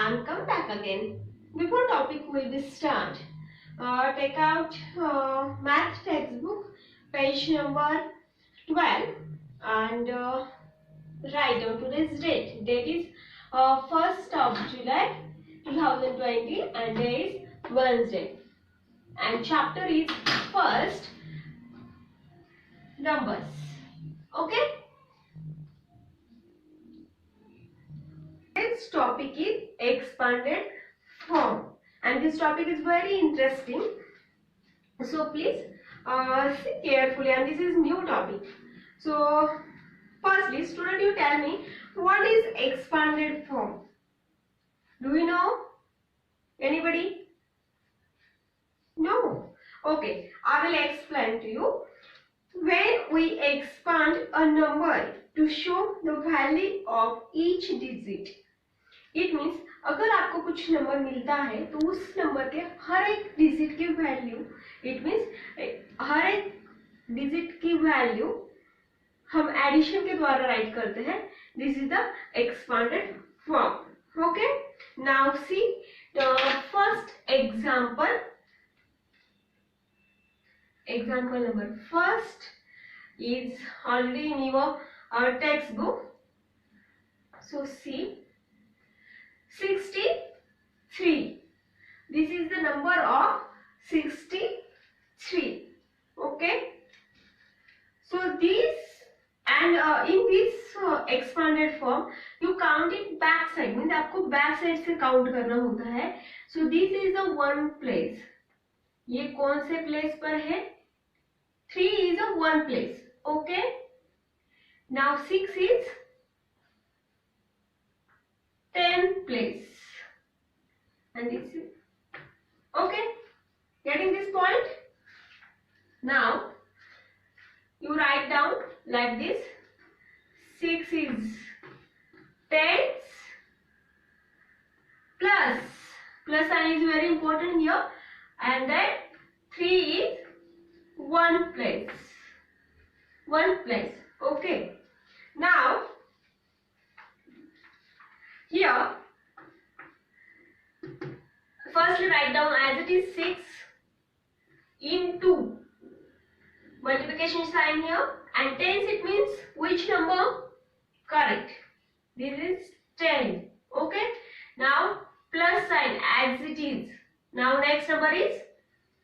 and come back again. Before topic will be start, take out math textbook, page number 12, and write down today's date. Date is 1st of July 2020 and day is Wednesday. And chapter is first numbers. Okay. This topic is expanded form, and this topic is very interesting. So please see carefully, and this is new topic. So firstly, student, you tell me what is expanded form? Do you know? Anybody? No. Okay, I will explain to you. When we expand a number to show the value of each digit, it means अगर आपको कुछ number मिलता है तो उस number के हर एक digit की वैल्यू, इट मीन्स हर एक डिजिट की वैल्यू हम एडिशन के द्वारा राइट करते हैं. This is the expanded form. Okay, now see the first example. Example number first is already in your textbook. So see 63. This is the number of 63. Okay. So this and in this expanded form you count it back side, means आपको back side से count करना होता है. So this is the one place. ये कौन से place पर है? 3 is a one place. Okay. Now 6 is 10 place. And this is okay. Getting this point? Now you write down like this. 6 is tens plus sign is very important here, and then 3 is one place. Okay, now here firstly write down as it is 6 into multiplication sign here, and tens it means which number? Correct, this is 10. Okay, now plus sign as it is. Now next number is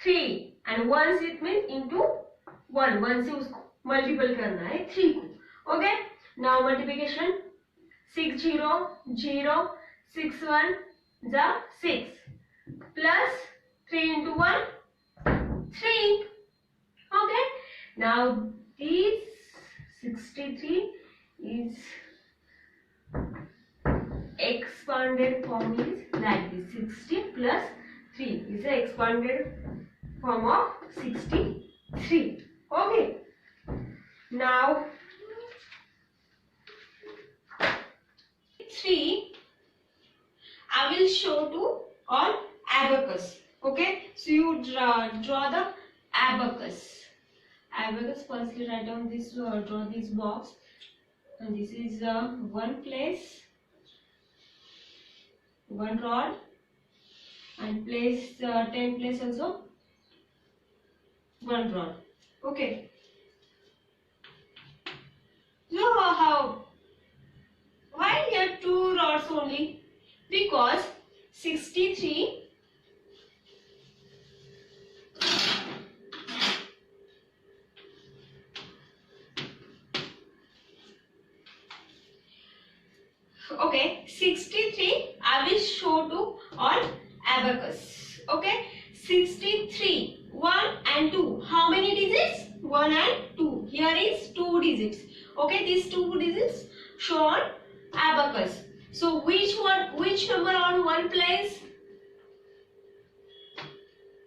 3, and once it means into 1, 1 से उसको multiple करना है 3 को. Okay, now multiplication 6 0 0 6 1 जा 6 plus 3 into 1 3. Okay, now this 63 is expanded form is like this. 60 plus 3 is the expanded form of 63. Okay, now 3 I will show to on abacus. Okay, so you draw the abacus. Firstly write down this, draw this box, and this is one place, one rod, and place 10 place also one rod. Okay, so why here 2 rods only? Because 63 okay, 63 I will show to on abacus. Okay, 63 1 and 2, how many digits? 1 and 2. Here is 2 digits. Okay, these 2 digits show on abacus. So which number on one place?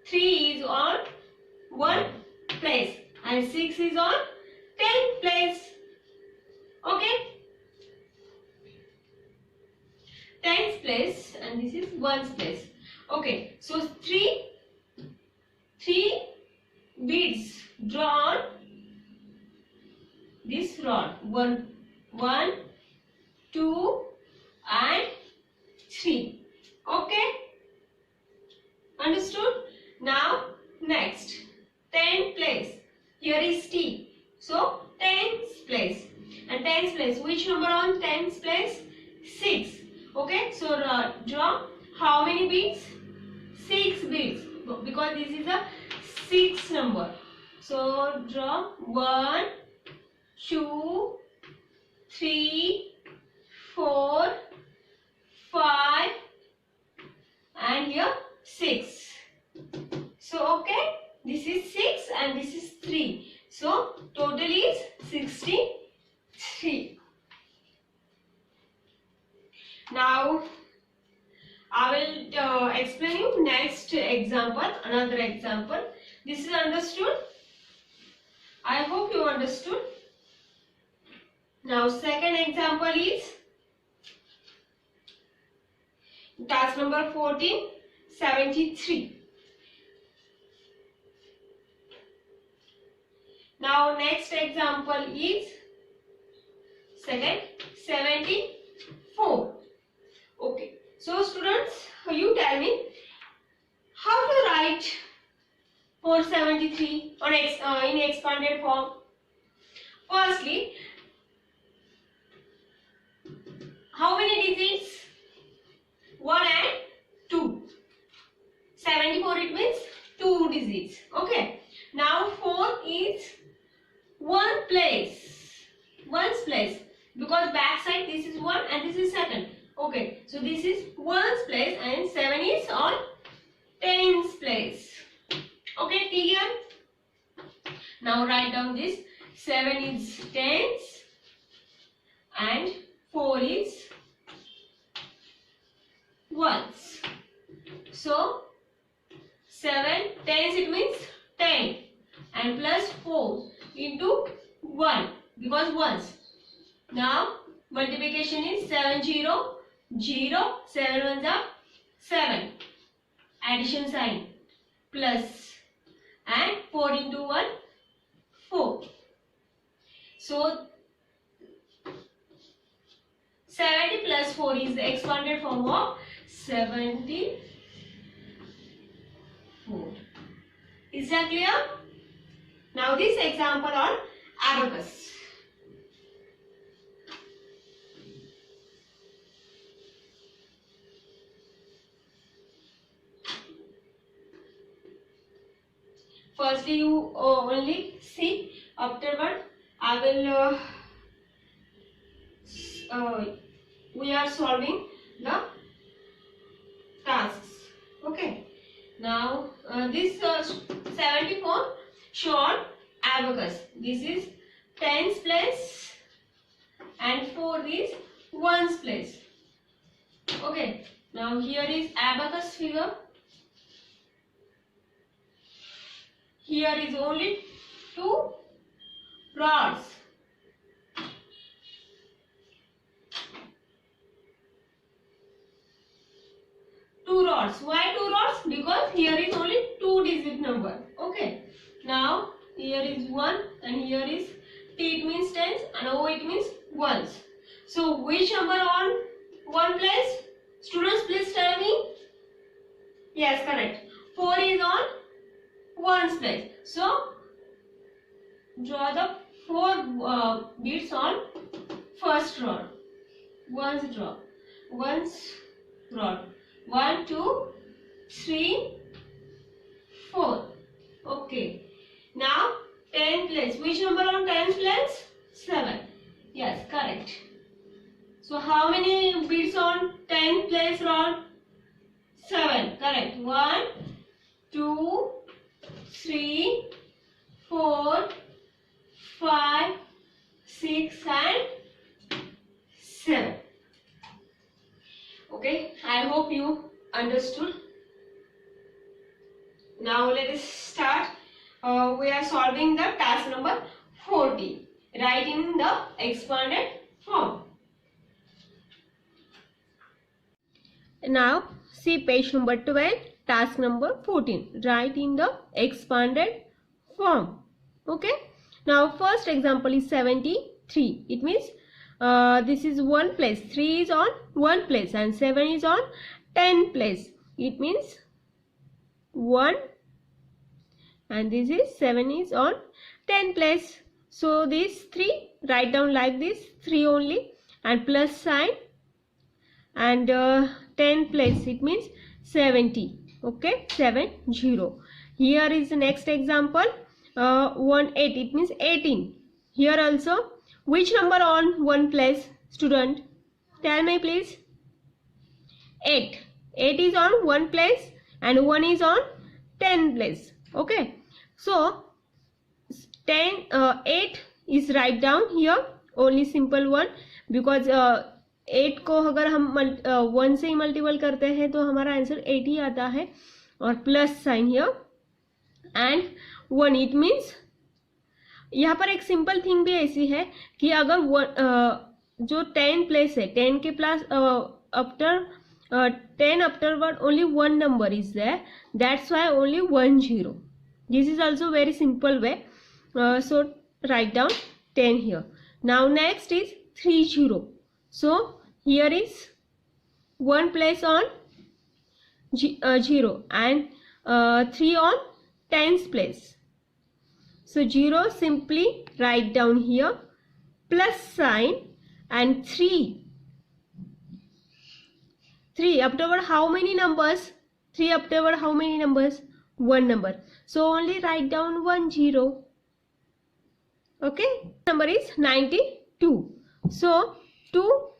3 is on one place, and 6 is on 10 place. Okay, 10th place, and this is 1's place. Okay, so 3 beads drawn this rod. 1 2 and 3. Okay, understood? Now next, 10th place. Here is T. So 10th place. And 10th place, which number on 10th place? 6. Okay, so draw how many beads? 6 beads, because this is a 6 number. So draw 1, 2, 3, 4, 5, and here 6. So okay, this is 6 and this is 3. So total is 63. Now I will explain you next example, another example. This is understood? I hope you understood. Now second example is task number 14, 73. Now next example is second, 74. Okay, so students, you tell me how to write 473 on in expanded form. Firstly, how many digits? 1 and 2. 74 it means 2 digits. Okay. Now 4 is 1 place. 1's place. Because back side this is 1 and this is second. Okay. So this is 1's place and 7 is on 10's place. Okay, clear? Now write down this. 7 is 10's and 4 is 1's. So 7 10's it means 10 and plus 4 into 1 because 1's. Now multiplication is 7 0 0, 7 1s are 7. Addition sign plus and 4 into 1 4. So 70 plus 4 is the expanded form of 74. Is that clear? Now this example on abacus. Firstly, you only see. Afterward, I will. We are solving the tasks. Okay. Now this 74 shown abacus. This is 10's place and 4 is 1's place. Okay. Now here is abacus figure. Here is only 2 rods. Why 2 rods? Because here is only 2 digit number. Okay. Now here is 1 and here is T, it means 10's and O it means 1's. So which number on 1 place? Students, please tell me. Yes, correct. 4 is on 1's place. So draw the 4 beads on first rod. 1's draw. 1's rod. 1 2 3 4. Okay. Now 10 place. Which number on 10 place? 7. Yes, correct. So how many beads on 10 place rod? 7. Correct. 1 2 3 4 5 6 and 7. Okay, I hope you understood. Now let us start. We are solving the task number 40. Write in the expanded form. Now see page number 12, task number 14. Write in the expanded form. Okay. Now first example is 73. It means this is 1 place. 3 is on 1 place and 7 is on 10 place. It means 1, and this is 7 is on 10 place. So these 3 write down like this, 3 only, and plus sign, and 10 place, it means 70. Okay, 70. Here is the next example. 1 8, it means 18. Here also, which number on 1 place, student? Tell me please. 8. 8 is on 1 place and 1 is on 10 place. Okay, so 8 is write down here, only simple one, because 8 को अगर हम 1 से ही multiple करते हैं तो हमारा answer 8 ही आता है, और plus sign here and 1. It means यहाँ पर एक सिंपल थिंग भी ऐसी है कि अगर जो 10 प्लेस है, 10 के plus after 10 afterward only one number is there, that's why only 1 0. This is also very simple way. So write down 10 here. Now next is 3 0. So here is 1 place on 0 and 3 on 10's place. So 0 simply write down here, plus sign, and 3. 3 afterward how many numbers? 3 afterward how many numbers? 1 number. So only write down 1 0. Okay, number is 92. So 2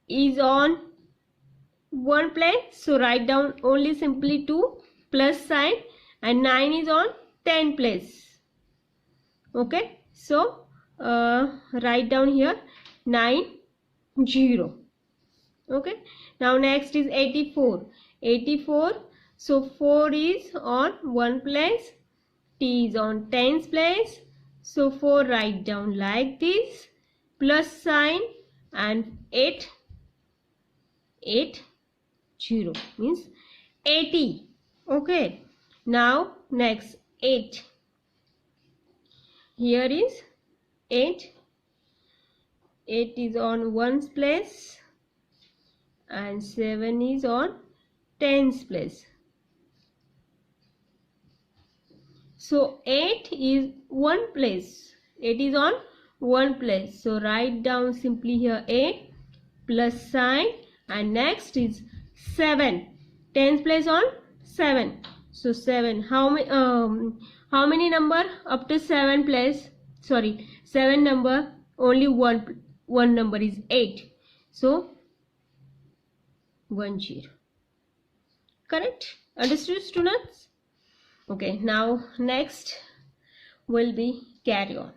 is on 1 place, so write down only simply 2 plus sign, and 9 is on 10 place. Okay, so write down here 9 0. Okay, now next is 84. 84, so 4 is on 1 place, T is on 10's place, so 4 write down like this, plus sign, and 8 0 means 80. Okay, now next 8. Here is 8. 8 is on 1's place and 7 is on 10's place. So 8 is 1 place. 8 is on 1 place. So write down simply here 8 plus sign, and next is 7. 10's place on 7. So 7. How many number up to 7 place? Sorry, 7 number, only one number is 8. So 1 0. Correct? Understood, students? Okay, now next will be carry on.